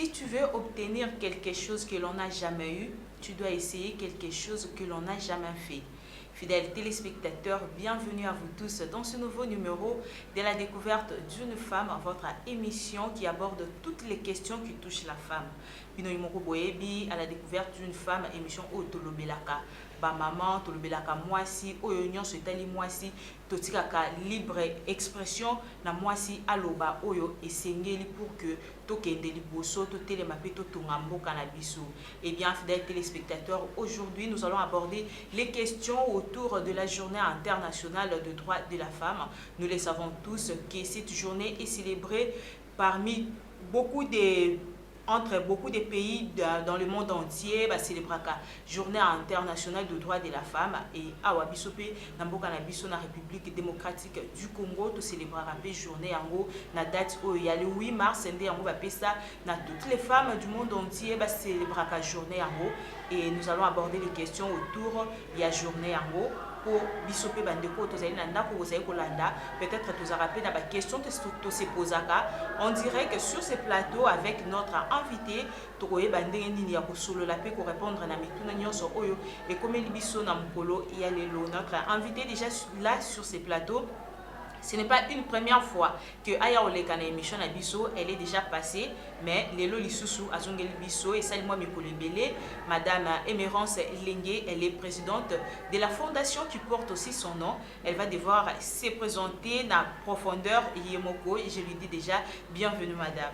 Si tu veux obtenir quelque chose que l'on n'a jamais eu, tu dois essayer quelque chose que l'on n'a jamais fait. Fidèles téléspectateurs, bienvenue à vous tous dans ce nouveau numéro de la découverte d'une femme, votre émission qui aborde toutes les questions qui touchent la femme. Bino Imoko Boyebi, à la découverte d'une femme, émission Otolobelaka. Ba maman, Tolobelaka mwasi, oyo nyonso etali mwasi, totikaka libre expression na mwasi aloba oyo esengeli pour que tokende liboso, totelema pe totonga mboka na biso. Eh bien, fidèles téléspectateurs, aujourd'hui nous allons aborder les questions autour de la journée internationale de droits de la femme. Nous le savons tous que cette journée est célébrée parmi entre beaucoup de pays dans le monde entier, célébrer la journée internationale de droits de la femme et à Wabisope, dans la République démocratique du Congo, tout célébrer la journée en la date où il y a le 8 mars, toutes les femmes du monde entier célébrer la journée en et nous allons aborder les questions autour de la journée en pour bisope bandeko tozali na ndako bozali kolanda peut-être tozarape na ba question to se posaka. On dirait que sur ce plateau avec notre invité tokoye bandenge nini ya kosolola pe ko répondre na mituna nyonso oyo et comme libiso na mukolo ya lelo. Notre invité déjà là sur ce plateau. Ce n'est pas une première fois que Aya Olekana émission na biso, elle est déjà passée, mais Lelo Lisusu Azongeli biso et Salimo Mikolebele, Madame Emerance Lengue, elle est présidente de la fondation qui porte aussi son nom. Elle va devoir se présenter dans profondeur Yemoko et je lui dis déjà bienvenue Madame.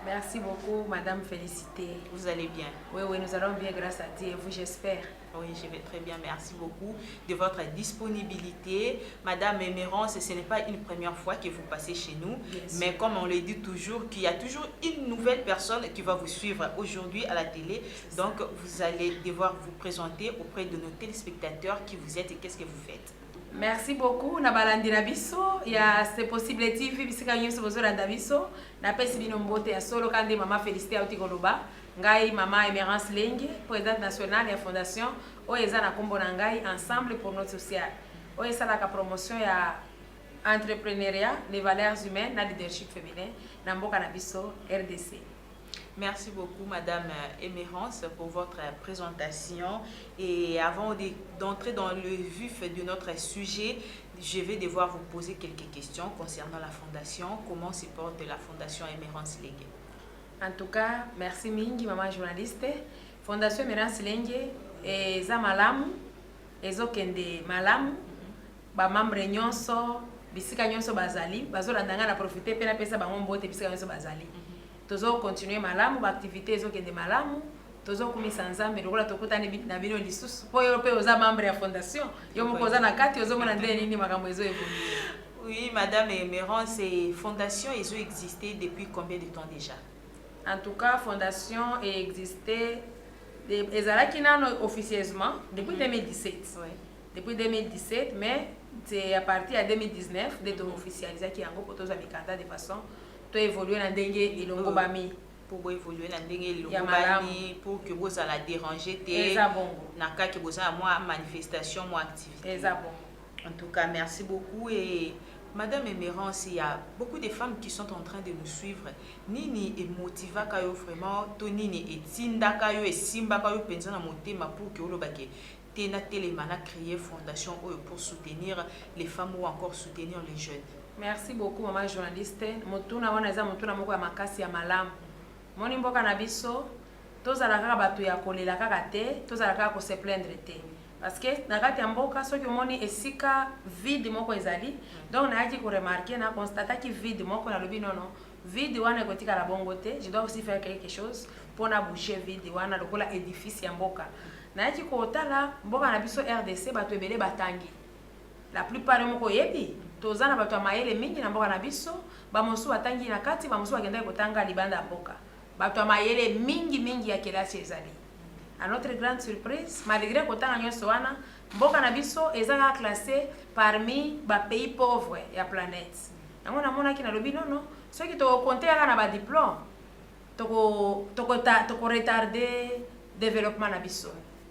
Merci beaucoup Madame Félicité. Vous allez bien? Oui, nous allons bien grâce à Dieu et vous j'espère. Oui, je vais très bien. Merci beaucoup de votre disponibilité. Madame Emerance, ce n'est pas une première fois que vous passez chez nous, mais comme on le dit toujours, qu'il y a toujours une nouvelle personne qui va vous suivre aujourd'hui à la télé. Donc, vous allez devoir vous présenter auprès de nos téléspectateurs qui vous êtes et qu'est-ce que vous faites. Merci beaucoup. Nabalandi Nabiso, il y a ces possibilités. Bisika nyuso bozora Nabiso, na pesi bino mbote ya solo kande mama Félicité Autikoloba. Ngai mama Emerance Lengue, présidente nationale de la fondation Oeza na kombo na ngai ensemble pour notre social. Oeza la promotion ya entrepreneuriat, les valeurs humaines, la leadership féminin na mboka na biso RDC. Merci beaucoup Madame Emerance pour votre présentation et avant d'entrer dans le vif de notre sujet, je vais devoir vous poser quelques questions concernant la fondation. Comment se porte la fondation Emerance Lengue? En tout cas, merci mingi maman journaliste. Fondation Emerance Lengue eza malamu, ezokende malamu, ba membre nyonso, bisika nyonso bazali, bazolandanga na profiter pe na pesa bango mbote bisika nyonso bazali. Tozo continuer malamu, ba activité ezokende malamu, tozo kumisa nzambe lokola tokutani na bino lisusu. Po yo pe oza membre ya fondation, yo mokoza na kati ozomona ndeni nini makambo ezo évoluer. Oui, Madame Emerance, et fondation ils ont existé depuis combien de temps déjà? En tout cas, fondation existait officieusement depuis 2017. Oui. Depuis 2017, mais c'est à partir de 2019 d'être officialisé qui en gros pour tous les candidats de façon to évoluer dans dengue et longo bami pour évoluer dans dengue et longo bami pour que vous allez déranger tes na cas que vous avez moi manifestation moi activité. En tout cas, merci beaucoup et Madame Emerance, il y a beaucoup de femmes qui sont en train de nous suivre. Nini et motiva kayo vraiment, to nini et tinda kayo et simba kayo pensa na motema pour que olobake tena télémana créer fondation pour soutenir les femmes ou encore soutenir les jeunes. Merci beaucoup maman journaliste. Motuna wana eza motuna moko ya makasi ya malamu. Moni mboka na biso tozala kaka bato ya kolela kaka te, tozala kaka ko se plaindre te. Parce que na kati ya mboka soki omoni esika vide moko ezali, donc na yaki ko remarquer na constater ki vide moko na lobi non vide wana ekotika la bongo te, je dois aussi faire quelque chose pour na boucher vide wana lokola édifice ya mboka. Na yaki ko otala mboka na biso RDC bato ebele batangi. La plupart moko yebi tozana bato ya mayele mingi na mboka na biso, ba mosu batangi na kati, ba mosu bakenda kotanga libanda ya mboka. Bato ya mayele mingi ya kelasi ezali. À notre grande surprise, malgré que tant de wana, mboka na biso ezaka classé parmi ba pays pauvres ya planète. Yango na mona ki na lobi non, ceux qui to compter na ba diplôme, toko retarder développement na biso.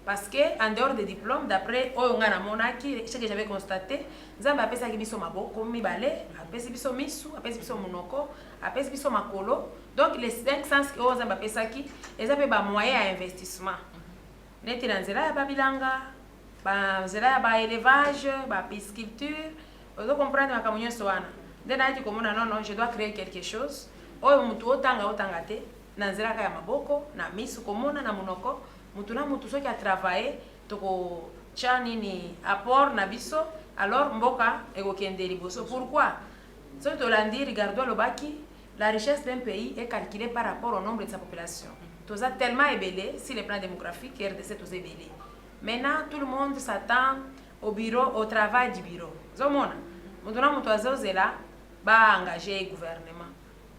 parce que en dehors des diplômes, d'après Oyonga Monaki, ce que j'avais constaté, Nzambe apesa ki biso maboko mibale, apesa biso misu, apesa biso monoko, apesa biso makolo. Donc les 5 sens que Nzambe apesa ki, eza pe ba moyen à investissement. Neti na nzela ya babilanga, ba nzela ya ba élevage, ba pisciculture, vous comprenez ma kamunyo soana. Dès na dit komona non, je dois créer quelque chose. Oyo mutu otanga te, na nzela ka ya maboko, na misu komona na monoko. Mutu na mutu soki a travaillé toko tchanini apport na biso, alors mboka ekokende liboso. Pourquoi? Soki tolandi regardons le baki, la richesse d'un pays est calculée par rapport au nombre de sa population. Toza tellement ébélé, si le plan démographique RDC toza ébélé. Maintenant tout le monde s'attend au bureau, au travail du bureau. Zomona, mutu na mutu azozela ba engager le gouvernement.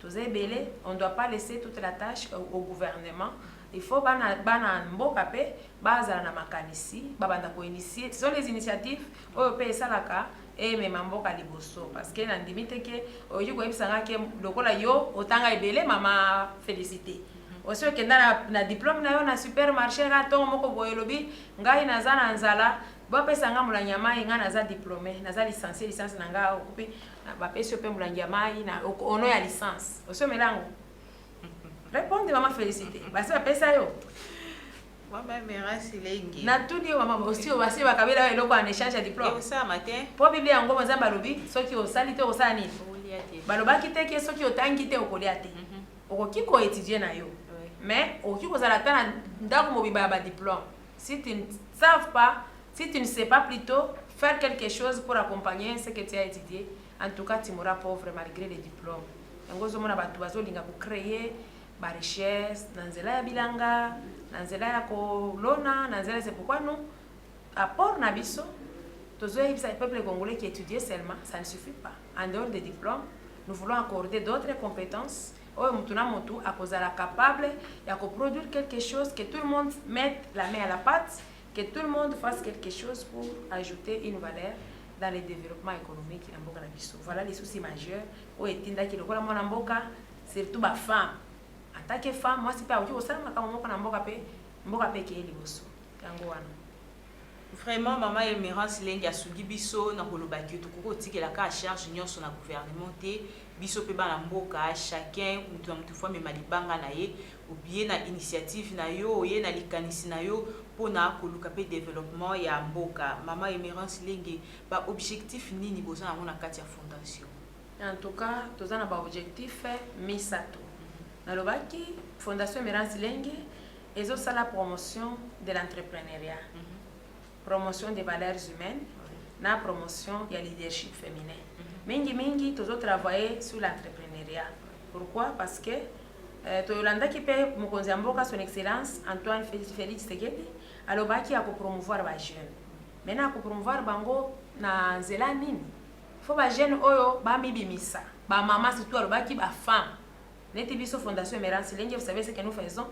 Toza ébélé, on ne doit pas laisser toute la tâche au gouvernement. Il faut bana mboka pe bazala na makanisi babanda ko initier. Ce sont les initiatives oyo pe esalaka et même mboka liboso parce que na ndimite ke oyo ko ebisanga ke lokola yo otanga ebele mama félicité. Aussi que na diplôme na yo na supermarché ga tongo moko boyelobi ngai nazana nzala ba pesanga mulanya mai nga naza diplômé naza licencié licence na nga okupe ba pesi pe mulanya mai na ono ya licence. Aussi melango répondez maman félicité. Basi ba pesa yo. Maman merci lengi. Na tudi maman aussi basi ba kabela eloko en échange ya diplôme. Et ça matin. Po biblia yango bazamba lobi soki osali te osala nini? Balobaki te ke soki otangi te okolia te. Okoki ko étudier na yo. Mais okoki kozala ta na ndako mobiba ba diplôme. Si tu ne sais pas, si tu ne sais pas plutôt faire quelque chose pour accompagner ce que tu as étudié, en tout cas tu mourras pauvre malgré les diplômes. Yango zo mona batu bazolinga ko créer ba richesse na nzela ya bilanga na nzela ya kolona na nzela. C'est pourquoi nous apport na biso tozoyebisa le peuple congolais qui étudie seulement ça ne suffit pas. En dehors des diplômes nous voulons accorder d'autres compétences oyo mutu na mutu akozala capable ya produire quelque chose, que tout le monde mette la main à la pâte, que tout le monde fasse quelque chose pour ajouter une valeur dans le développement économique na mboka na biso. Voilà les soucis majeurs oyo etindaki lokola mwana mboka, surtout ba femme. En tant que femme, moi, c'est pas aussi ça, mais quand on mboka pe ki liboso. Yango wana. Vraiment maman Emerance Lengi asugi biso na kolobaki to koko tikela ka charge nyonso na gouvernement te biso pe bana mboka chacun mutu mutu fois me malibanga na ye ou bien na initiative na yo ye na likanisi na yo pona koluka pe développement ya mboka. Maman Emerance Lengi ba objectif nini bozana mona kati ya fondation? En tout cas, tozana ba objectif misato. Nalobaki Fondation Emerance Lengi ezosala la promotion de l'entrepreneuriat, promotion des valeurs humaines, na promotion du leadership féminin. Mingi tozo travailler sur l'entrepreneuriat. Pourquoi? Parce que Tolanda qui peut mokonzi mboka son excellence Antoine Félix Tshisekedi alobaki ya ko promouvoir ba jeunes. Maintenant ko promouvoir bango na nzela nini? Faut ba jeunes oyo ba mibimisa, ba mama surtout alobaki ba femme. Neti biso Fondation Emerance Lengi, vous savez ce que nous faisons?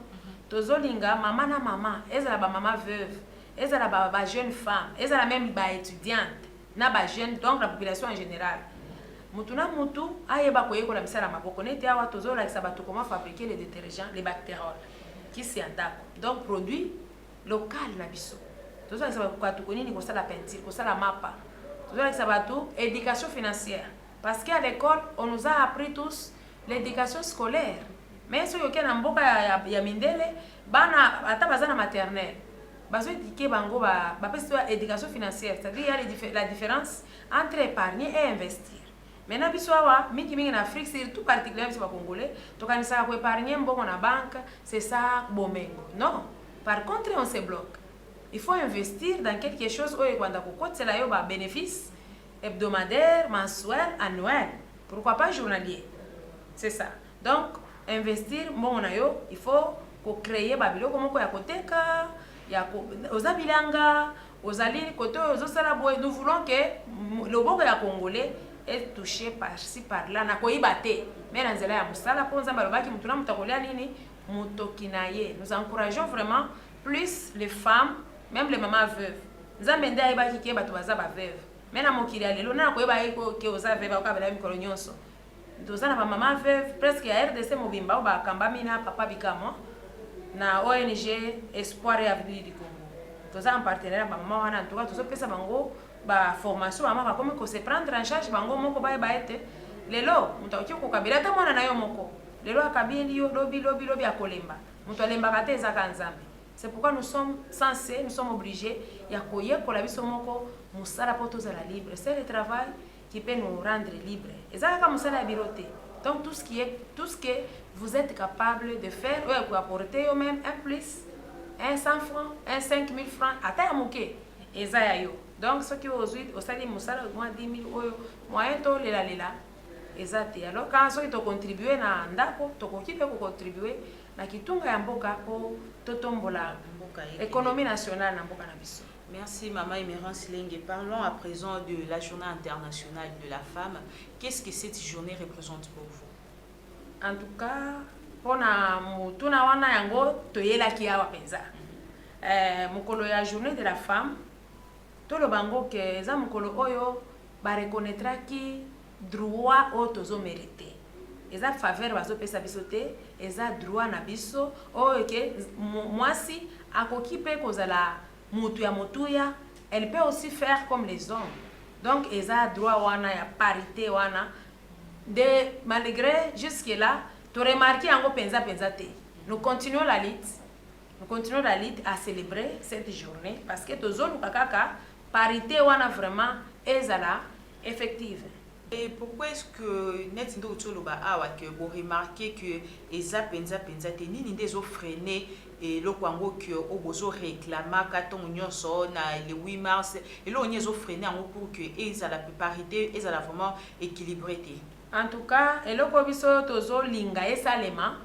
Tozolinga mama na mama, ezala ba mama veuve, ezala ba jeune femme, ezala même ba étudiante, na ba jeune, donc la population en général. Mutu na mutu ayeba koyekola misala maboko. Neti awa tozolakisa bato comment fabriquer les détergents, les bactéroles qui s'y andako. Donc produit local na biso. Tozolakisa bato konini kosala peinture, kosala mapa. Tozolakisa bato éducation financière. Parce qu'à l'école, on nous a appris tous l'éducation scolaire. Mais si vous avez mboka ya mindele, bana ata bazana maternelle. Bazo éduquer bango ba éducation financière, c'est-à-dire il y a la différence entre épargner et investir. Maintenant biso awa mingi en Afrique, surtout particulièrement si ba congolais, to kanisa ko épargner mbongo na banque, c'est ça bomengo. Non. Par contre, on se bloque. Il faut investir dans quelque chose oyo kwanda ko kotela yo ba bénéfice hebdomadaire, mensuel, annuel. Pourquoi pas journalier? C'est ça. Donc investir mbongo na yo, il faut ko créer babiloko moko ya koteka, ya ozabilanga, ozali koto ozosala boy. Nous voulons que le boko ya congolais est touché par-ci par-là na koyiba te. Mais na nzela ya musala ponza balobaki mutu na mutakolia nini mutoki na ye. Nous encourageons vraiment plus les femmes, même les mamans veuves. Nzambe nde ayebaki ke bato baza ba veuve. Mais na mokili ya lelo na koyeba ke oza veuve okabela mikolo nyonso. Tozana ba mama veuve presque ya RDC mobimba ba kambami na papa bikamo na ONG Espoir et Avenir du Congo. toza en partenariat ba maman wana en tout cas tozopesa bango ba formation mama bakomi ko se prendre en charge bango moko bayeba ete lelo moto akoki kokabela ata mwana na yo moko lelo akabeli yo lobi akolemba moto alembaka te ezaka nzambe. C'est pourquoi nous sommes censés, nous sommes obligés ya koyekola biso moko mosala po tozala libre. C'est le travail qui peut nous rendre libres. Ezaka mosala ya biro te. Donc tout ce que vous êtes capable de faire, ou apporter même un plus, un 100 francs, un 5000 francs, ata ya moke, eza ya yo. Donc ce qui aujourd'hui osali mosala moins 10 000 oyo moyen to lela eza te. Alors quand soki to contribuer na ndako, to koki pe ko contribuer na kitunga ya mboka po totombola économie nationale na mboka na biso. Merci Maman Emerance Lenge. Parlons à présent de la journée internationale de la femme. Qu'est-ce que cette journée représente pour vous? En tout cas, pour mutuna wana yango toyelaki awa penza. Mokolo ya journée de la femme, tolo bango ke eza mokolo oyo ba reconnaîtra ki droit o tozo mérité. Eza faveur bazopesa biso te, eza droit na biso oyo ke mwasi akoki pe kozala mutuya, elle peut aussi faire comme les hommes. Donc eza droit wana ya parité wana de malgré jusque là tu remarqué yango penza te. Nous continuons la lutte à célébrer cette journée parce que tozolu kaka parité wana vraiment ezala effective. Et pourquoi est-ce que net ndo toloba awa que vous remarquez que eza penza te nini ndezo freiner et le kwango que obozo réclama katon nyonso na le 8 mars et lo nyezo freiner en pour que ezala parité ezala vraiment équilibré. En tout cas, eloko biso tozo linga esalema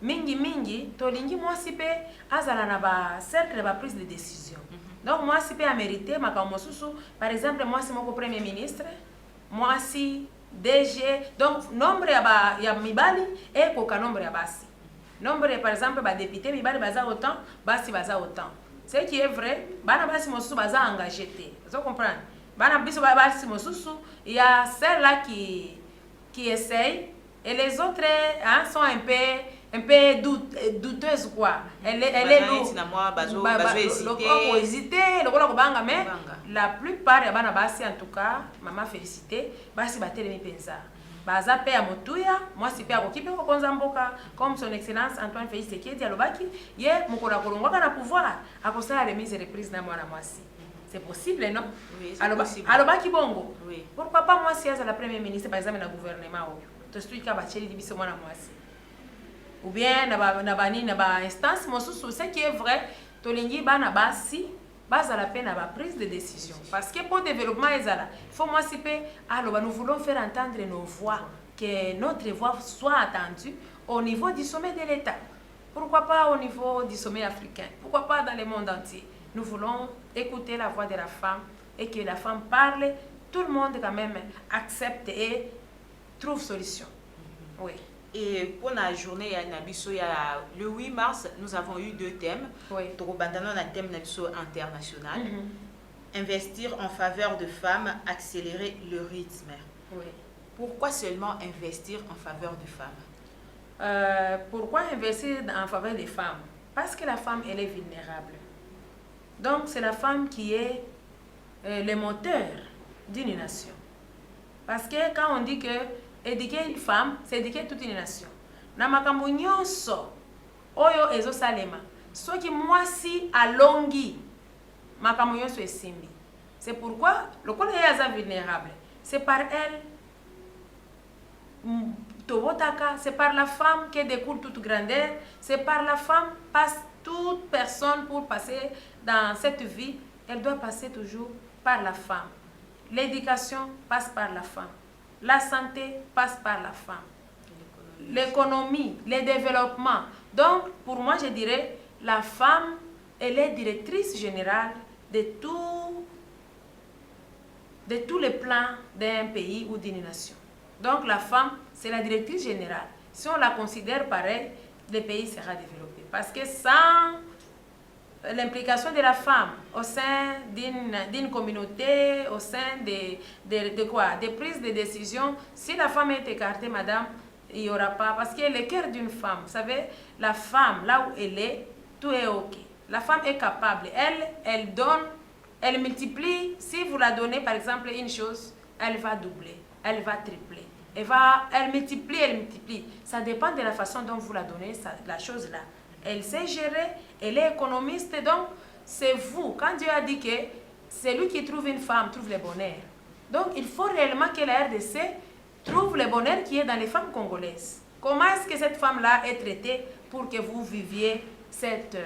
mingi tolingi mwasi pe azala na ba cercle ba prise de décision. Donc mwasi pe a mérité makambo susu, par exemple mwasi moko premier ministre, mwasi DG, donc nombre ya mibali et koka nombre ya basi. Nombre par exemple ba député mibali baza autant, basi baza autant. Ce qui est vrai, bana basi mosusu baza engagé te. Vous comprenez? Bana biso basi mosusu, il y a celle-là qui essaye et les autres sont un peu douteuses quoi. Elle est hésité, mais la plupart ya bana basi en tout cas, maman félicité, basi batelemi penza. Baza pe ya motuya, moi si pe akokipe ko konza mboka comme son excellence Antoine Félix Tshisekedi alobaki, ye mokola kolongwaka na pouvoir, akosala remise et reprise na mwana mwasi. C'est possible, non? Oui, c'est possible. Alobaki bongo. Oui. Pourquoi pas moi si la première ministre par exemple na gouvernement oyo? To stuika ba cheli biso mwana mwasi. Ou bien na ba instance mosusu, ce qui est vrai, to lingi bana basi base la peine à la prise de décision. Parce que pour le développement, il faut moi si alors nous voulons faire entendre nos voix, que notre voix soit entendue au niveau du sommet de l'État. Pourquoi pas au niveau du sommet africain? Pourquoi pas dans le monde entier? Nous voulons écouter la voix de la femme et que la femme parle, tout le monde quand même accepte et trouve solution. Oui. Et pour la journée le 8 mars, nous avons eu deux thèmes. Oui. Un thème international. Investir en faveur de femmes, accélérer le rythme. Oui. Pourquoi seulement investir en faveur de femmes? Pourquoi investir en faveur des femmes? Parce que la femme, elle est vulnérable. Donc, c'est la femme qui est le moteur d'une nation. Parce que quand on dit que éduquer une femme, c'est éduquer toute une nation. Na makambo nyonso oyo ezo salema. Soki mwasi alongi makambo nyonso esimbi. C'est pourquoi le kole yaza vulnérable. C'est par elle c'est par la femme que découle toute grandeur. C'est par la femme passe toute personne pour passer dans cette vie. Elle doit passer toujours par la femme. L'éducation passe par la femme. La santé passe par la femme. L'économie, le développement. Donc, pour moi, je dirais, la femme, elle est directrice générale de tous les plans d'un pays ou d'une nation. Donc, la femme, c'est la directrice générale. Si on la considère pareil, le pays sera développé. Parce que sans l'implication de la femme au sein d'une communauté, au sein des prises de décision, si la femme est écartée, madame, il n'y aura pas. Parce que le cœur d'une femme, vous savez, la femme, là où elle est, tout est OK. La femme est capable. Elle donne, elle multiplie. Si vous la donnez, par exemple, une chose, elle va doubler, elle va tripler. Elle multiplie. Ça dépend de la façon dont vous la donnez, la chose-là. Elle sait gérer, elle est économiste. Donc, c'est vous. Quand Dieu a dit que c'est lui qui trouve une femme, trouve le bonheur. Donc, il faut réellement que la RDC trouve le bonheur qui est dans les femmes congolaises. Comment est-ce que cette femme-là est traitée pour que vous viviez cette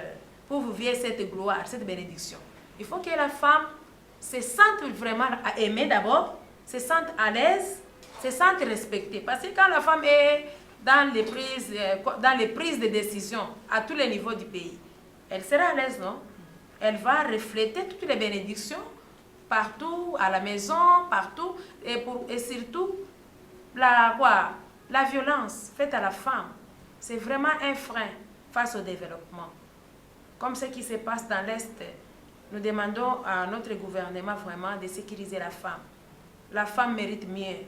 gloire, cette bénédiction? Il faut que la femme se sente vraiment aimée d'abord, se sente à l'aise, se sente respectée. Parce que quand la femme est dans les prises de décision à tous les niveaux du pays, elle sera à l'aise, non? Elle va refléter toutes les bénédictions partout, à la maison, partout, et surtout, la violence faite à la femme, c'est vraiment un frein face au développement. Comme ce qui se passe dans l'Est, nous demandons à notre gouvernement vraiment de sécuriser la femme. La femme mérite mieux.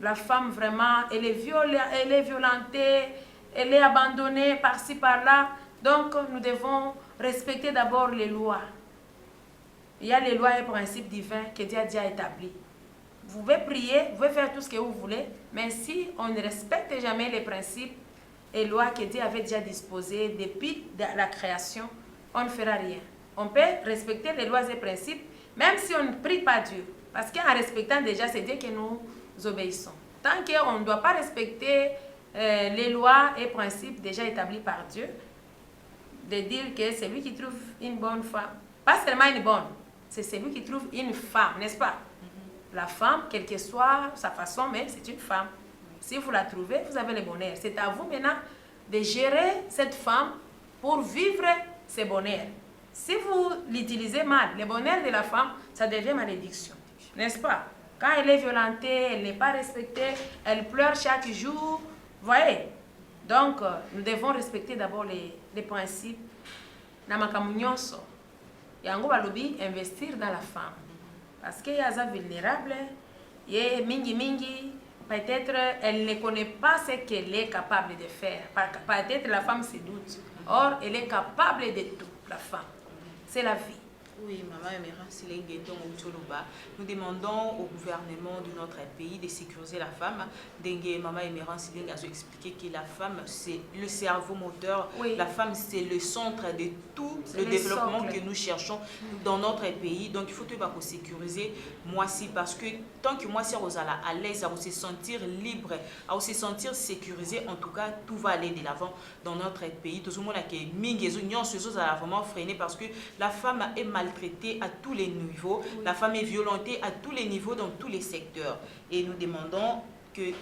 La femme vraiment, elle est violentée, elle est abandonnée par-ci, par-là. Donc, nous devons respecter d'abord les lois. Il y a les lois et principes divins que Dieu a déjà établis. Vous pouvez prier, vous pouvez faire tout ce que vous voulez, mais si on ne respecte jamais les principes et lois que Dieu avait déjà disposées depuis la création, on ne fera rien. On peut respecter les lois et principes, même si on ne prie pas Dieu. Parce qu'en respectant déjà, c'est Dieu que nous obéissons. Tant qu'on ne doit pas respecter les lois et principes déjà établis par Dieu, de dire que c'est lui qui trouve une bonne femme, pas seulement une bonne, c'est celui qui trouve une femme, n'est-ce pas? La femme, quelle que soit sa façon, mais c'est une femme. Si vous la trouvez, vous avez le bonheur. C'est à vous maintenant de gérer cette femme pour vivre ce bonheur. Si vous l'utilisez mal, le bonheur de la femme, ça devient malédiction. N'est-ce pas? Quand elle est violentée, elle n'est pas respectée, elle pleure chaque jour. Voyez? Donc, nous devons respecter d'abord les principes. Namakamunyoso. Yango balobi investir dans la femme. Parce qu'elle est vulnérable, peut-être elle ne connaît pas ce qu'elle est capable de faire. Peut-être la femme se doute. Or, elle est capable de tout, la femme. C'est la vie. Oui, Maman Emerance Lengeton Outsoloba, nous demandons au gouvernement de notre pays de sécuriser la femme. Dengue, Maman Emerance Lengeton a expliqué que la femme, c'est le cerveau moteur. Oui. La femme, c'est le centre de tout le développement que nous cherchons dans notre pays. Donc, il faut tout sécuriser moi aussi, parce que tant que moi, c'est à l'aise, à se sentir libre, à se sentir sécurisé, en tout cas, tout va aller de l'avant dans notre pays. Tout le monde a vraiment freiné parce que la femme est maltraitée à tous les niveaux. Oui. La femme est violentée à tous les niveaux, dans tous les secteurs. Et nous demandons que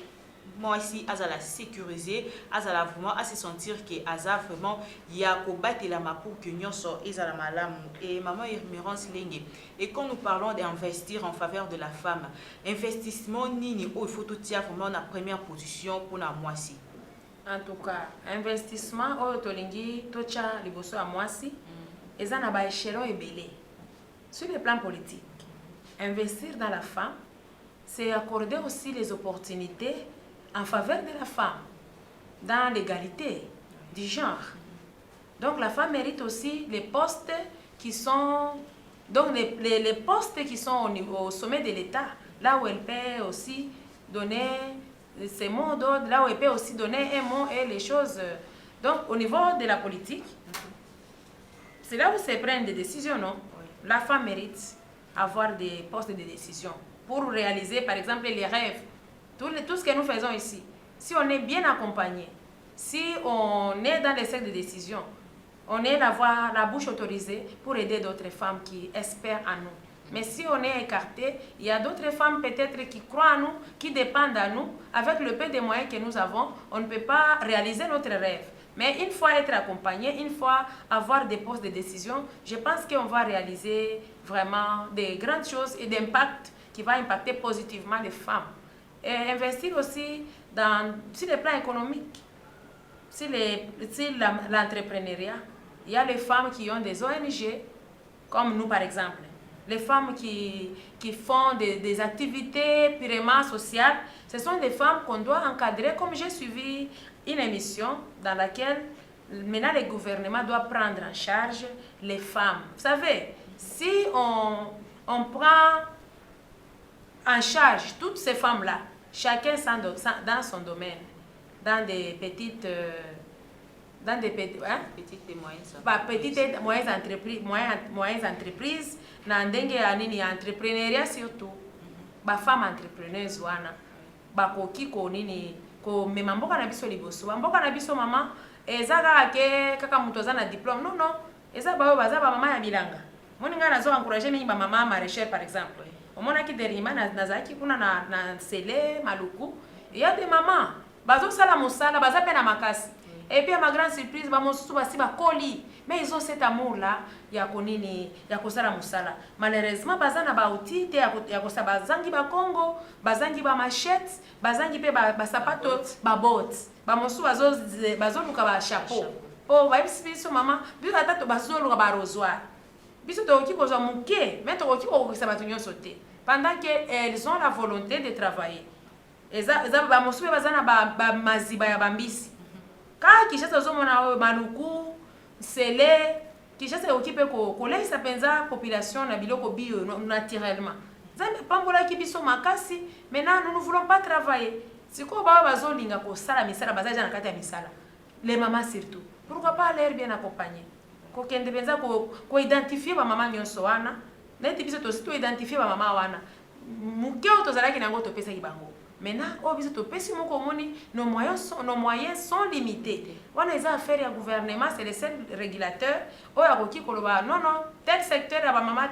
moi ici, Azala sécuriser, Azala vraiment à se sentir que Azala vraiment y a combattre la mapu que nous sommes Azala malam et maman Emerance Lengue. Et quand nous parlons d'investir en faveur de la femme, investissement nini il faut tout dire vraiment la première position pour la moisi. En tout cas, investissement au tolingi tocha liboso à moisi. Et ça n'a pas échelon et belé. Sur le plan politique, investir dans la femme, c'est accorder aussi les opportunités en faveur de la femme, dans l'égalité du genre. Donc la femme mérite aussi les postes qui sont, donc les postes qui sont au sommet de l'État, là où elle peut aussi donner ses mots d'ordre, là où elle peut aussi donner un mot et les choses. Donc au niveau de la politique, c'est là où se prennent des décisions, non? Oui. La femme mérite avoir des postes de décision pour réaliser, par exemple, les rêves. Tout ce que nous faisons ici. Si on est bien accompagné, si on est dans les cercles de décision, on est d'avoir la bouche autorisée pour aider d'autres femmes qui espèrent en nous. Mais si on est écarté, il y a d'autres femmes peut-être qui croient en nous, qui dépendent de nous. Avec le peu de moyens que nous avons, on ne peut pas réaliser notre rêve. Mais une fois être accompagné, une fois avoir des postes de décision, je pense qu'on va réaliser vraiment des grandes choses et d'impact qui va impacter positivement les femmes. Et investir aussi sur le plan économique, sur l'entrepreneuriat. Il y a les femmes qui ont des ONG, comme nous par exemple. Les femmes qui font des activités purement sociales, ce sont des femmes qu'on doit encadrer. Comme j'ai suivi une émission dans laquelle maintenant le gouvernement doit prendre en charge les femmes. Vous savez, si on prend en charge toutes ces femmes-là, chacun dans son domaine, dans des petites... petites et moyennes entreprises, na ndenge ya nini entrepreneuriat surtout. Ba femme entrepreneuse wana bakoki ko nini ko mema mboka na biso liboso. Mboka na biso mama ezaka ke kaka mutu aza na diplôme. Non, eza ba baza ba mama ya bilanga. Moni nga nazo encourager mingi ba mama maraîchère par exemple. Omona ki derima nazaki kuna na Sele Maluku. Il y a des mamans bazo sala musala baza pe na makasi. Et puis à ma grande surprise ba mosusu basi ba koli. Mais ils ont cet amour là ya konini ya kosala musala. Malheureusement bazana ba outil te ya kosa bazangi ba Congo, bazangi ba machette, bazangi pe ba sapato, ba bottes. Ba mosusu bazo luka ba chapeau. Oh ba biso mama, biso tata bazo luka ba rosoir. Biso to ki kozwa muke, mais to ki ko sa batunyo sauter. Pendant que elles ont la volonté de travailler. Eza ba mosusu bazana ba maziba ya bambisi. Quand Kinshasa ozomona Maluku, Sele, Kinshasa okipe kolesa penza population na biloko bio naturellement. Zambe pambola ki biso makasi, maintenant nous ne voulons pas travailler. Siko ba bazolinga ko sala misala bazaja na kati ya misala. Les mamans surtout. Pourquoi pas l'air bien accompagné? Ko kende penza ko identifier ba mama nyonso wana, neti biso to identifier ba mama wana. Mukeo to zalaki nango to pesa kibango. Maintenant, nos moyens sont limités. On a des affaires à gouvernement, c'est les seuls régulateurs. Non, tel secteur,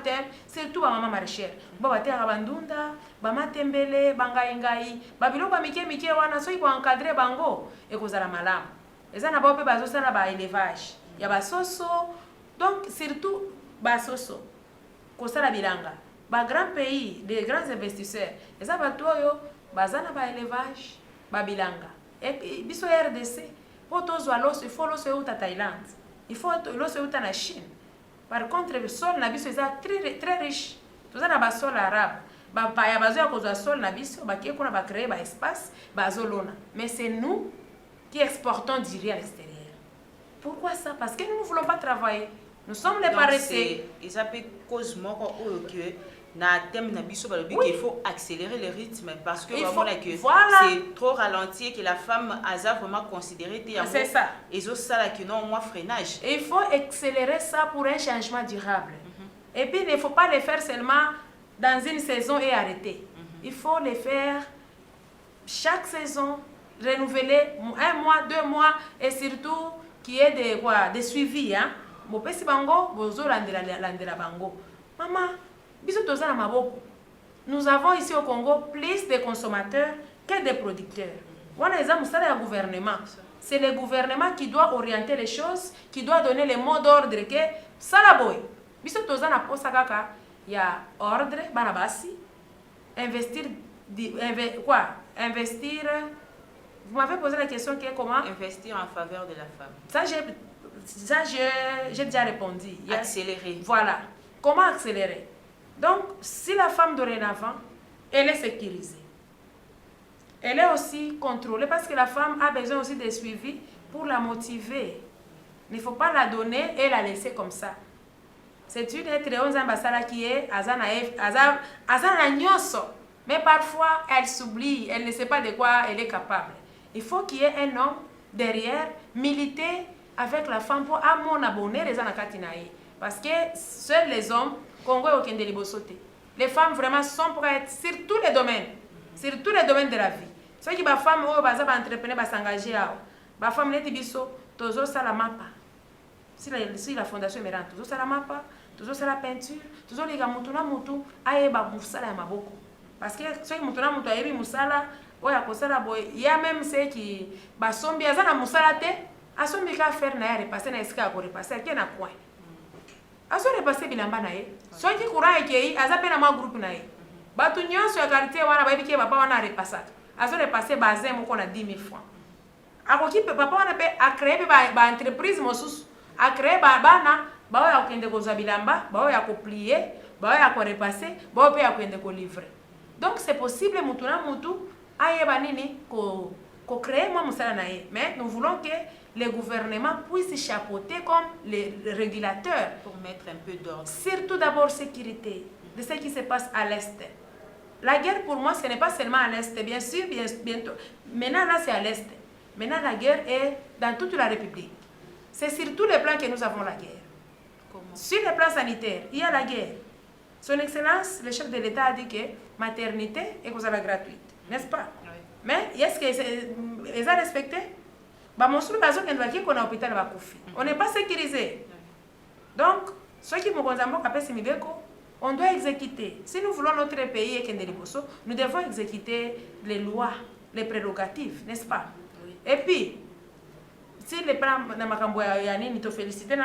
tel, surtout maman maraîchère. Babater abandunda, bama tembele, bangaingai, babilo ba mike wana so iko encadrer bango et kozala malamu. Eza na ba pe bazo sala ba élevage. Ya ba soso, donc surtout ba soso. Kosala bilanga. Ba grand pays, des grands investisseurs. Eza ba toyo bazana ba élevage babilanga et biso RDC potozwa loso il faut loso uta Thaïlande, il faut loso uta na Chine. Par contre le sol na biso est très riche, tozana ba sol arabe ba paya bazo ya kozwa sol na biso ba ki kuna ba créer ba espace bazolona, mais c'est nous qui exportons du riz à l'extérieur. Pourquoi ça? Parce que nous ne voulons pas travailler, nous sommes les paresseux. Et ça peut cause moko que na thème na biso balobi qu'il faut accélérer le rythme parce que c'est trop ralenti et que la femme a vraiment considéré c'est ça et ça que non moi freinage. Et il faut accélérer ça pour un changement durable. Et puis il ne faut pas le faire seulement dans une saison et arrêter. Il faut le faire chaque saison, renouveler 1 mois, 2 mois et surtout qu'il y ait des suivis hein. Bopesi bango bozo landela bango. Maman nous avons ici au Congo plus de consommateurs que de producteurs. Gouvernement. C'est le gouvernement qui doit orienter les choses, qui doit donner les mots d'ordre que salaboy. Biso tozana posa kaka ya ordre banabasi investir investir. Vous m'avez posé la question qui est comment investir en faveur de la femme. Ça j'ai déjà répondu. Accélérer. Voilà. Comment accélérer? Donc, si la femme dorénavant, elle est sécurisée, elle est aussi contrôlée parce que la femme a besoin aussi de suivi pour la motiver. Il ne faut pas la donner et la laisser comme ça. C'est une être qui est azana nyoso, mais parfois elle s'oublie, elle ne sait pas de quoi elle est capable. Il faut qu'il y ait un homme derrière, militer avec la femme pour à mon abonné les anakatinae. Parce que seuls les hommes Congo et Okende Libosote. Les femmes vraiment sont pour être sur tous les domaines de la vie. Ceux qui ba femme ou ba entrepreneur ba s'engager à ba femme neti biso tozo sala mapa. Si la fondation Emerald tozo sala mapa, tozo sala peinture, tozo liga mutu na mutu aye ba musala ya maboko. Parce que ceux qui mutu na mutu ayebi musala oya kosala boy, il y a même ceux qui ba sombi azana musala te, asombi ka faire na ya repasser na esika ko repasser ke na coin. Aso repasser bilamba na ye. So ki courant ekei azape na ma groupe na ye. Batu nyonso ya quartier wana ba biki papa wana repasser. Aso repasser bazin moko na 10 000 francs. Akoki papa wana pe a créer ba entreprise mosusu. A créer ba bana ba ya kende ko zabilamba, ba ya ko plier, ba ya ko repasser, ba pe ya kende ko livrer. Donc c'est possible mutu na mutu ayeba nini ko créer moi mais nous voulons que les gouvernements puissent chapeauter comme les régulateurs pour mettre un peu d'ordre. Surtout d'abord sécurité de ce qui se passe à l'est. La guerre pour moi ce n'est pas seulement à l'est, bien sûr, bientôt. Maintenant là c'est à l'est. Maintenant la guerre est dans toute la République. C'est sur tous les plans que nous avons la guerre. Comment? Sur le plan sanitaire, il y a la guerre. Son Excellence, le chef de l'État a dit que maternité est gratuite, n'est-ce pas? Oui. Mais est-ce qu'ils ont respecté? On n'est pas sécurisé. Donc, ceux qui on doit exécuter. Si nous voulons notre pays et nous devons exécuter les lois, les prérogatives, n'est-ce pas? Oui. Et puis, si les plans de te féliciter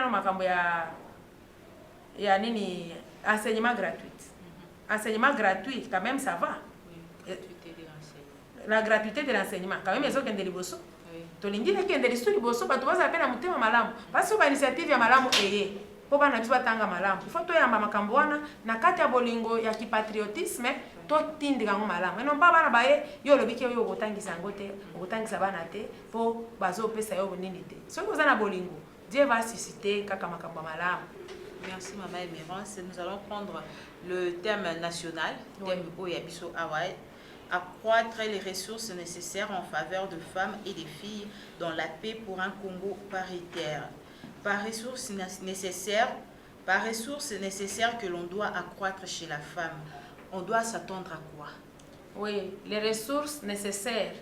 enseignement gratuit. Enseignement gratuit, quand même, ça va. Oui. La gratuité de l'enseignement, quand même, ils ont des liboso. Oui. Parce que l'initiative ya malamu eye po bana biso batanga malamu il faut toyamba makambo wana na kati ya bolingo ya kipatriotisme totindika ngo malamu eno mpa bana baye yo lobiki yo kotangisa ngo te okotangisa bana te po bazopesa yo bonini te soki oza na bolingo Dieu va susciter kaka makambo malamu. Merci Maman Emerance. Nous allons prendre le thème national, thème Oyabiso Hawaï. Accroître les ressources nécessaires en faveur de femmes et des filles dans la paix pour un Congo paritaire. Par ressources nécessaires que l'on doit accroître chez la femme, on doit s'attendre à quoi? Oui, les ressources nécessaires.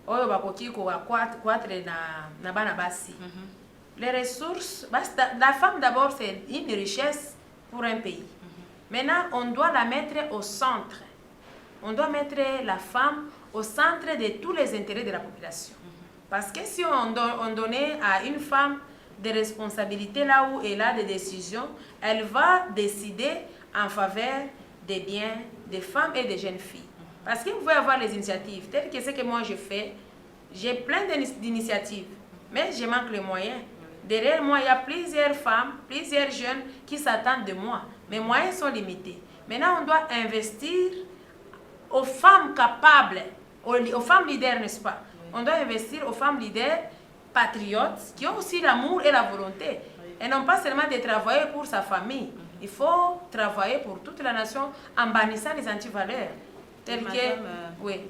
Oyo bakoki ko accroître na bana basi. Les ressources, la femme d'abord c'est une richesse pour un pays. Maintenant, on doit la mettre au centre. On doit mettre la femme au centre de tous les intérêts de la population. Parce que si on donnait à une femme des responsabilités là où elle a des décisions, elle va décider en faveur des biens des femmes et des jeunes filles. Parce que vous pouvez avoir les initiatives, telles que ce que moi je fais, j'ai plein d'initiatives, mais je manque les moyens. Derrière moi, il y a plusieurs femmes, plusieurs jeunes qui s'attendent de moi. Mes moyens sont limités. Maintenant, on doit investir aux femmes capables, aux femmes leaders, n'est-ce pas? On doit investir aux femmes leaders patriotes qui ont aussi l'amour et la volonté. Et non pas seulement de travailler pour sa famille. Il faut travailler pour toute la nation en bannissant les antivaleurs. Telles que... Oui.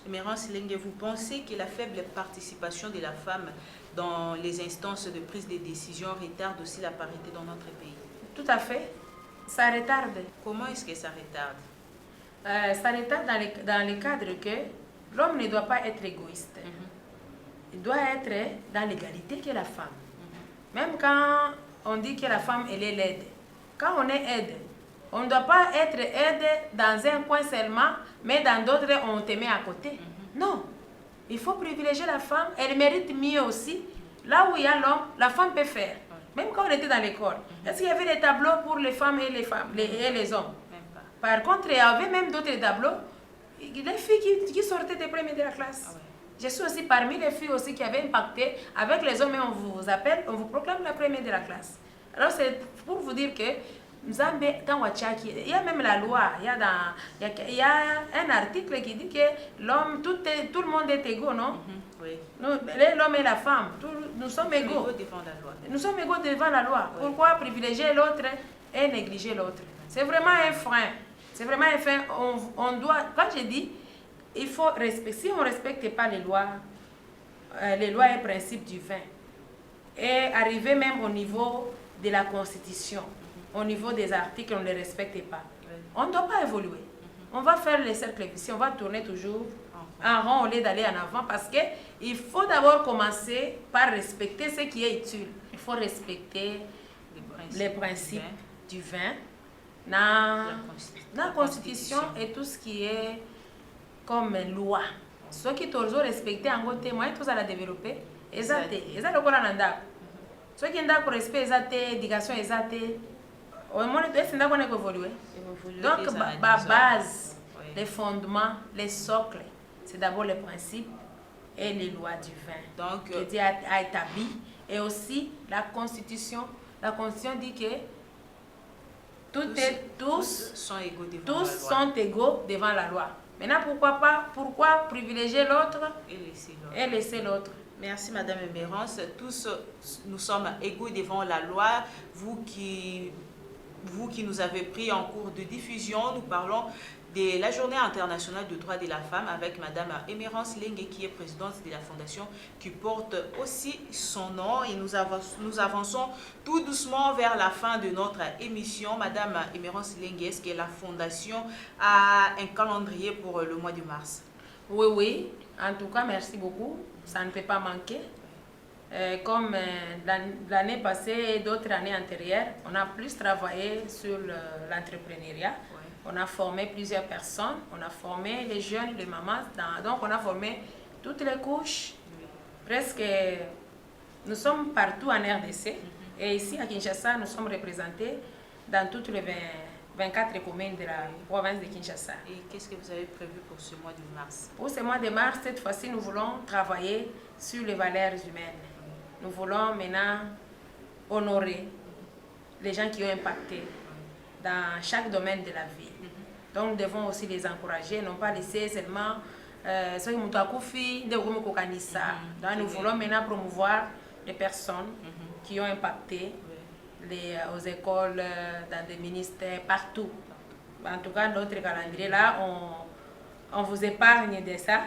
Emerance Lenge, vous pensez que la faible participation de la femme dans les instances de prise de décision retarde aussi la parité dans notre pays? Tout à fait. Ça retarde. Comment est-ce que ça retarde? Ça retarde dans le cadre que l'homme ne doit pas être égoïste. Il doit être dans l'égalité que la femme. Même quand on dit que la femme, elle est laide. Quand on est aide, on ne doit pas être aide dans un coin seulement, mais dans d'autres, on te met à côté. Non. Il faut privilégier la femme. Elle mérite mieux aussi. Là où il y a l'homme, la femme peut faire. Même quand on était dans l'école. Est-ce qu'il y avait des tableaux pour les femmes et les hommes? Par contre, il y avait même d'autres tableaux. Les filles qui sortaient des premiers de la classe. Je suis aussi parmi les filles aussi qui avaient impacté avec les hommes et on vous appelle, on vous proclame la première de la classe. Alors c'est pour vous dire que Nzambe, il y a même la loi, il y a un article qui dit que l'homme, tout le monde est égaux, non? Oui. L'homme et la femme, nous sommes égaux. Devant la loi. Nous sommes égaux devant la loi. Oui. Pourquoi privilégier l'autre et négliger l'autre? C'est vraiment un frein. C'est vraiment un frein. On doit, quand je dis, il faut respecter, si on ne respecte pas les lois et principes du vin, et arriver même au niveau de la Constitution, au niveau des articles, on ne les respecte pas. On ne doit pas évoluer. On va faire les cercles vicieux, on va tourner toujours en rond au lieu d'aller en avant parce qu'il faut d'abord commencer par respecter ce qui est utile. Il faut respecter les principes du vin, la Constitution et tout ce qui est comme loi. Ceux qui ont respecté en gros témoin, tous à la développer, ils ont le droit d'en ceux qui ont respect, ils ont l'éducation, ils ont évolué. Donc, la base, les fondements, les socles, c'est d'abord les principes et les lois du vin. Donc, que Dieu a établi. Et aussi la Constitution. La Constitution dit que tous sont égaux devant la loi. Maintenant, pourquoi privilégier l'autre et laisser l'autre? Merci Madame Emerance. Tous nous sommes égaux devant la loi. Vous qui nous avez pris en cours de diffusion, nous parlons de la Journée internationale des droits de la femme avec Madame Emerance Lengue qui est présidente de la fondation qui porte aussi son nom. Et nous avançons tout doucement vers la fin de notre émission. Madame Emerance Lengue, est-ce que la fondation a un calendrier pour le mois de mars? Oui. En tout cas, merci beaucoup. Ça ne peut pas manquer. Comme l'année passée et d'autres années antérieures, on a plus travaillé sur l'entrepreneuriat. On a formé plusieurs personnes, on a formé les jeunes, les mamans, donc on a formé toutes les couches. Presque, nous sommes partout en RDC et ici à Kinshasa, nous sommes représentés dans toutes les 24 communes de la province de Kinshasa. Et qu'est-ce que vous avez prévu pour ce mois de mars? Pour ce mois de mars, cette fois-ci, nous voulons travailler sur les valeurs humaines. Nous voulons maintenant honorer les gens qui ont impacté dans chaque domaine de la vie. Donc nous devons aussi les encourager, non pas laisser seulement ceux qui ont accoufi de Kokanissa. Donc nous voulons maintenant promouvoir les personnes qui ont impacté aux écoles, dans des ministères, partout. En tout cas, notre calendrier là, on vous épargne de ça.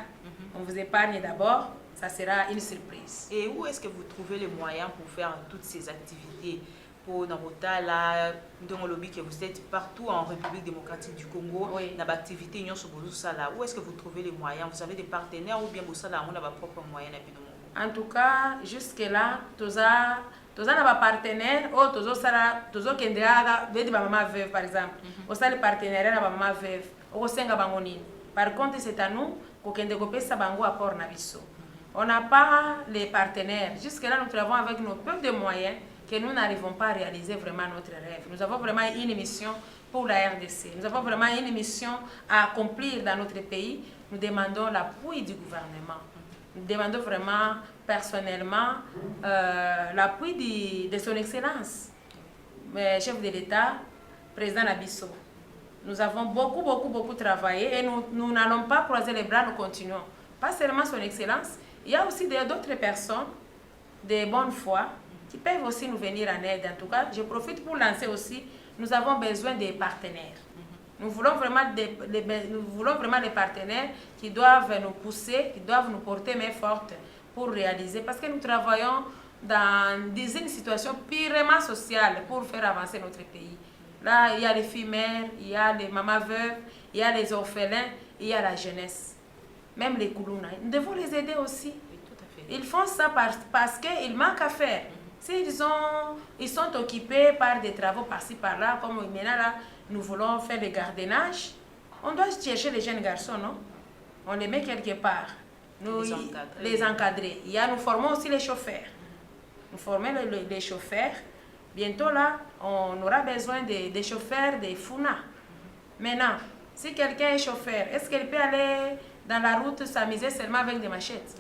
On vous épargne d'abord. Ça sera une surprise. Et où est-ce que vous trouvez les moyens pour faire toutes ces activités? Pour Narota, là, dans le lobby que vous êtes partout en République démocratique du Congo, dans l'activité Union Sobolusala, où est-ce que vous trouvez les moyens? Vous avez des partenaires ou bien vous avez vos propres moyens? En tout cas, jusque-là, tous nos partenaires, tous kendra de maman veuve par exemple. Aussi les partenaires de maman veuve, au senga bangonine. Par contre, c'est à nous qu'on développe ça bango apport nabiso. On n'a pas les partenaires. Jusque-là, nous travaillons avec nos peu de moyens que nous n'arrivons pas à réaliser vraiment notre rêve. Nous avons vraiment une mission pour la RDC. Nous avons vraiment une mission à accomplir dans notre pays. Nous demandons l'appui du gouvernement. Nous demandons vraiment personnellement l'appui de son Excellence, chef de l'État, président Nabisso. Nous avons beaucoup travaillé et nous n'allons pas croiser les bras, nous continuons. Pas seulement son Excellence, il y a aussi d'autres personnes de bonne foi qui peuvent aussi nous venir en aide. En tout cas, je profite pour lancer aussi, nous avons besoin des partenaires. Nous voulons vraiment des partenaires qui doivent nous pousser, qui doivent nous porter main forte pour réaliser. Parce que nous travaillons dans une situation purement sociale pour faire avancer notre pays. Là, il y a les filles mères, il y a les mamans veuves, il y a les orphelins, il y a la jeunesse. Même les Koulouna. Nous devons les aider aussi. Oui, tout à fait. Ils font ça parce qu'ils manquent à faire. S'ils sont occupés par des travaux par-ci, par-là, comme maintenant là, nous voulons faire le gardiennage, on doit chercher les jeunes garçons, non? On les met quelque part. Nous, les encadrer. Nous formons aussi les chauffeurs. Nous formons les chauffeurs. Bientôt là, on aura besoin des chauffeurs, des Funa. Maintenant, si quelqu'un est chauffeur, est-ce qu'il peut aller dans la route s'amuser seulement avec des machettes?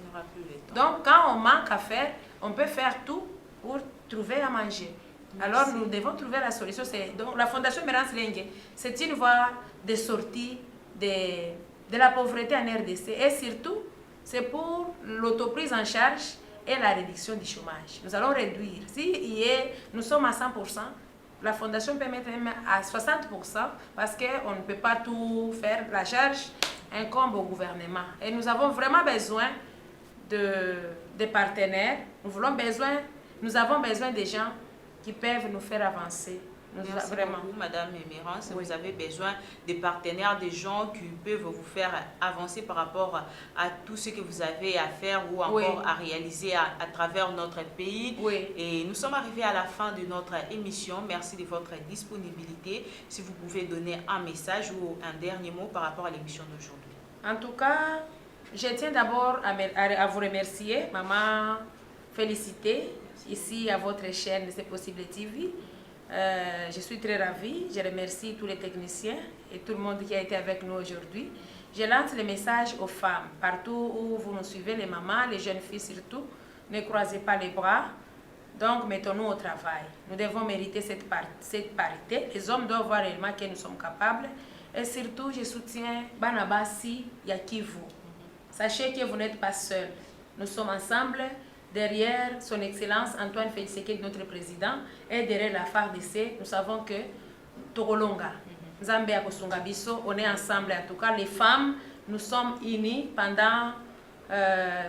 Donc, quand on manque à faire, on peut faire tout pour trouver à manger. Merci. Alors, nous devons trouver la solution. Donc, la Fondation Emerance Lengue, c'est une voie de sortie de la pauvreté en RDC. Et surtout, c'est pour l'autoprise en charge et la réduction du chômage. Nous allons réduire. Si nous sommes à 100%, la Fondation peut mettre même à 60% parce qu'on ne peut pas tout faire. La charge incombe au gouvernement. Et nous avons vraiment besoin de partenaires. Nous avons besoin des gens qui peuvent nous faire avancer. Merci beaucoup, Madame Emerance. Oui. Vous avez besoin de partenaires, des gens qui peuvent vous faire avancer par rapport à tout ce que vous avez à faire ou encore à réaliser à travers notre pays. Oui. Et nous sommes arrivés à la fin de notre émission. Merci de votre disponibilité. Si vous pouvez donner un message ou un dernier mot par rapport à l'émission d'aujourd'hui. En tout cas, je tiens d'abord à vous remercier, maman, féliciter ici à votre chaîne C'est Possible TV. Je suis très ravie. Je remercie tous les techniciens et tout le monde qui a été avec nous aujourd'hui. Je lance le message aux femmes. Partout où vous nous suivez, les mamans, les jeunes filles surtout, ne croisez pas les bras. Donc, mettons-nous au travail. Nous devons mériter cette parité. Les hommes doivent voir réellement que nous sommes capables. Et surtout, je soutiens Banabasi Yakivu. Sachez que vous n'êtes pas seul. Nous sommes ensemble derrière son Excellence Antoine Félix Tshisekedi, notre président, et derrière la FARDC. Nous savons que Tokolonga, Nzambe Akosunga Biso, on est ensemble. En tout cas, les femmes, nous sommes unis pendant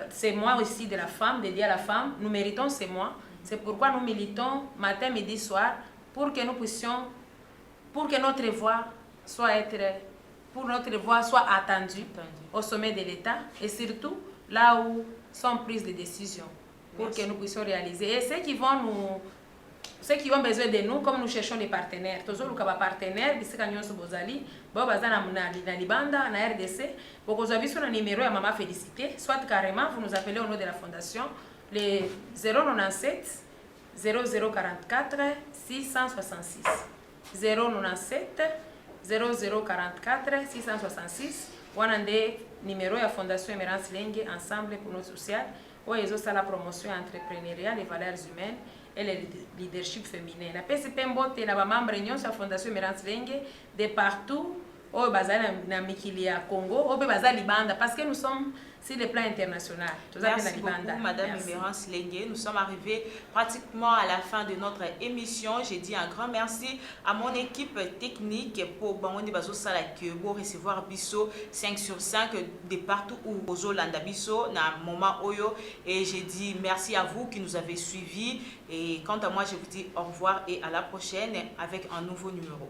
ces mois aussi de la femme, dédié à la femme. Nous méritons ces mois. C'est pourquoi nous militons matin, midi, soir, pour que nous puissions, pour que notre voix soit attendue au sommet de l'État et surtout là où sont prises les décisions pour que nous puissions réaliser. Et ceux qui ont besoin de nous, comme nous cherchons des partenaires, toujours les partenaires, bisika nyonso bozali, baza na libanda na RDC, bokozwa sur le numéro ya Maman Félicité, soit carrément vous nous appelez au nom de la fondation le 097 0044 666 097 0044 666 wana nde numéro ya fondation Emerance Lenge ensemble pour nos sociales oyo ezosala promotion ya entrepreneuriat les valeurs humaines et le leadership féminin. Napesi mpe mbote na bamembre nyonso ya fondation Emerance Lenge de partout oyo bazali na mikili ya Congo oyo mpe baza libanda parce que nous sommes sur le plan international. Merci beaucoup, Madame Emerance Lenge. Nous sommes arrivés pratiquement à la fin de notre émission. J'ai dit un grand merci à mon équipe technique pour Bangondi Bazo Salake pour recevoir Bisso 5 sur 5 de partout où Bozo Landa Bisso na moment Oyo. Et j'ai dit merci à vous qui nous avez suivis. Et quant à moi, je vous dis au revoir et à la prochaine avec un nouveau numéro.